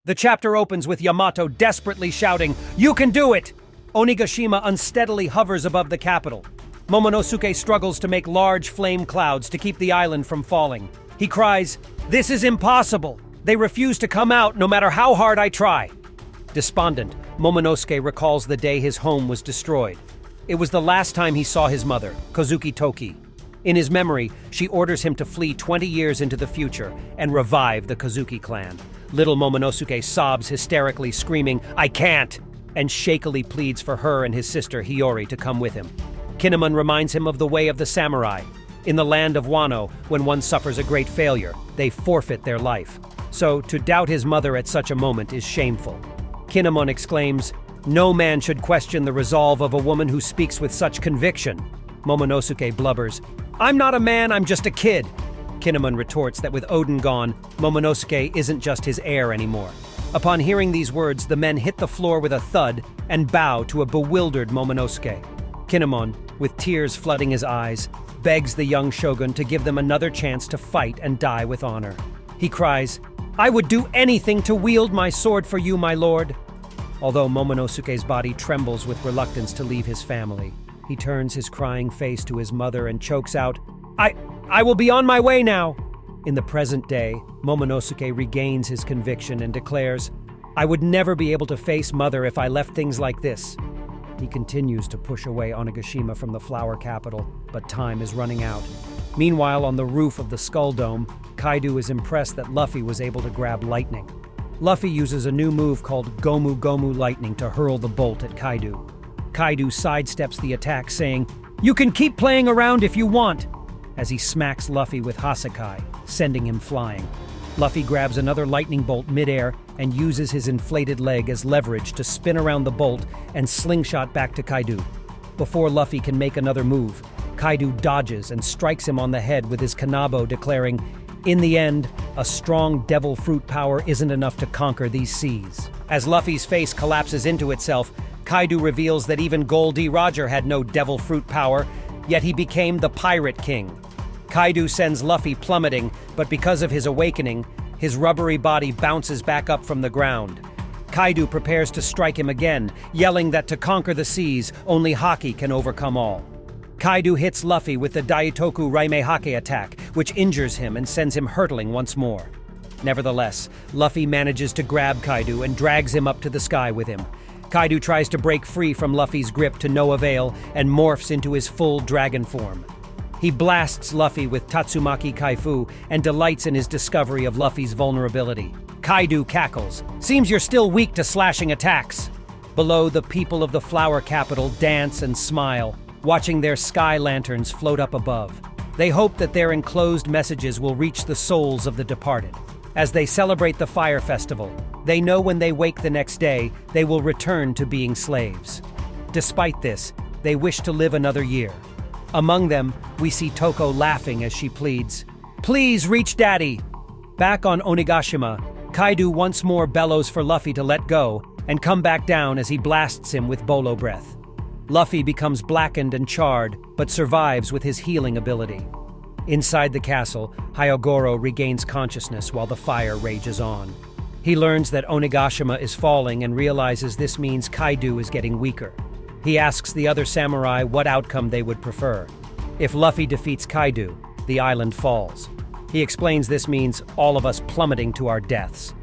The chapter opens with Yamato desperately shouting, "You can do it!" Onigashima unsteadily hovers above the capital. Momonosuke struggles to make large flame clouds to keep the island from falling. He cries, "This is impossible! They refuse to come out no matter how hard I try!" Despondent, Momonosuke recalls the day his home was destroyed. It was the last time he saw his mother, Kozuki Toki. In his memory, she orders him to flee 20 years into the future and revive the Kozuki clan. Little Momonosuke sobs hysterically, screaming, "I can't!" and shakily pleads for her and his sister Hiyori to come with him. Kinemon reminds him of the way of the samurai. In the land of Wano, when one suffers a great failure, they forfeit their life. So, to doubt his mother at such a moment is shameful. Kinemon exclaims, "No man should question the resolve of a woman who speaks with such conviction." Momonosuke blubbers, "I'm not a man, I'm just a kid." Kinemon retorts that with Odin gone, Momonosuke isn't just his heir anymore. Upon hearing these words, the men hit the floor with a thud and bow to a bewildered Momonosuke. Kinemon, with tears flooding his eyes, begs the young shogun to give them another chance to fight and die with honor. He cries, "I would do anything to wield my sword for you, my lord." Although Momonosuke's body trembles with reluctance to leave his family, he turns his crying face to his mother and chokes out, I will be on my way now." In the present day, Momonosuke regains his conviction and declares, "I would never be able to face Mother if I left things like this." He continues to push away Onigashima from the flower capital, but time is running out. Meanwhile, on the roof of the Skull Dome, Kaidou is impressed that Luffy was able to grab lightning. Luffy uses a new move called Gomu Gomu Lightning to hurl the bolt at Kaidou. Kaidou sidesteps the attack, saying, "You can keep playing around if you want," as he smacks Luffy with Hasekai, sending him flying. Luffy grabs another lightning bolt midair and uses his inflated leg as leverage to spin around the bolt and slingshot back to Kaidou. Before Luffy can make another move, Kaidou dodges and strikes him on the head with his kanabo, declaring, "In the end, a strong devil fruit power isn't enough to conquer these seas." As Luffy's face collapses into itself, Kaidou reveals that even Gol D. Roger had no devil fruit power, yet he became the Pirate King. Kaidou sends Luffy plummeting, but because of his awakening, his rubbery body bounces back up from the ground. Kaidou prepares to strike him again, yelling that to conquer the seas, only Haki can overcome all. Kaidou hits Luffy with the Daitoku Raime Hake attack, which injures him and sends him hurtling once more. Nevertheless, Luffy manages to grab Kaidou and drags him up to the sky with him. Kaidou tries to break free from Luffy's grip to no avail and morphs into his full dragon form. He blasts Luffy with Tatsumaki Kaifu and delights in his discovery of Luffy's vulnerability. Kaidou cackles. "Seems you're still weak to slashing attacks." Below, the people of the flower capital dance and smile, watching their sky lanterns float up above. They hope that their enclosed messages will reach the souls of the departed. As they celebrate the fire festival, they know when they wake the next day, they will return to being slaves. Despite this, they wish to live another year. Among them, we see Toko laughing as she pleads, "Please reach Daddy!" Back on Onigashima, Kaidou once more bellows for Luffy to let go and come back down as he blasts him with bolo breath. Luffy becomes blackened and charred, but survives with his healing ability. Inside the castle, Hyogoro regains consciousness while the fire rages on. He learns that Onigashima is falling and realizes this means Kaidou is getting weaker. He asks the other samurai what outcome they would prefer. If Luffy defeats Kaidou, the island falls. He explains this means all of us plummeting to our deaths.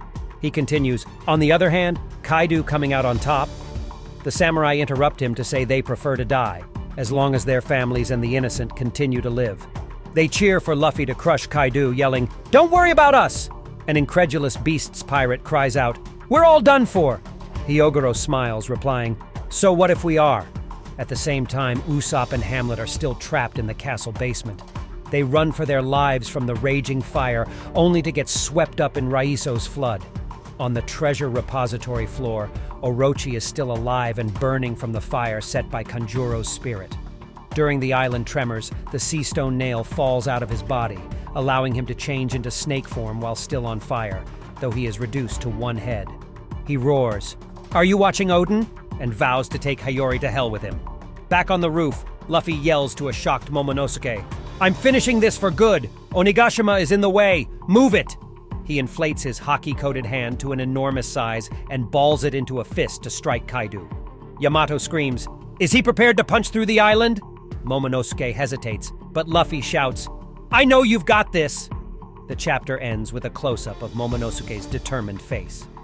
He continues, "On the other hand, Kaidou coming out on top?" The samurai interrupt him to say they prefer to die, as long as their families and the innocent continue to live. They cheer for Luffy to crush Kaidou, yelling, "Don't worry about us!" An incredulous beasts pirate cries out, "We're all done for!" Hyogoro smiles, replying, "So what if we are?" At the same time, Usopp and Hamlet are still trapped in the castle basement. They run for their lives from the raging fire, only to get swept up in Raiso's flood. On the treasure repository floor, Orochi is still alive and burning from the fire set by Kanjuro's spirit. During the island tremors, the sea stone nail falls out of his body, allowing him to change into snake form while still on fire, though he is reduced to one head. He roars, "Are you watching Odin?" and vows to take Hiyori to hell with him. Back on the roof, Luffy yells to a shocked Momonosuke, "I'm finishing this for good! Onigashima is in the way! Move it!" He inflates his hockey-coated hand to an enormous size and balls it into a fist to strike Kaidou. Yamato screams, "Is he prepared to punch through the island?" Momonosuke hesitates, but Luffy shouts, "I know you've got this!" The chapter ends with a close-up of Momonosuke's determined face.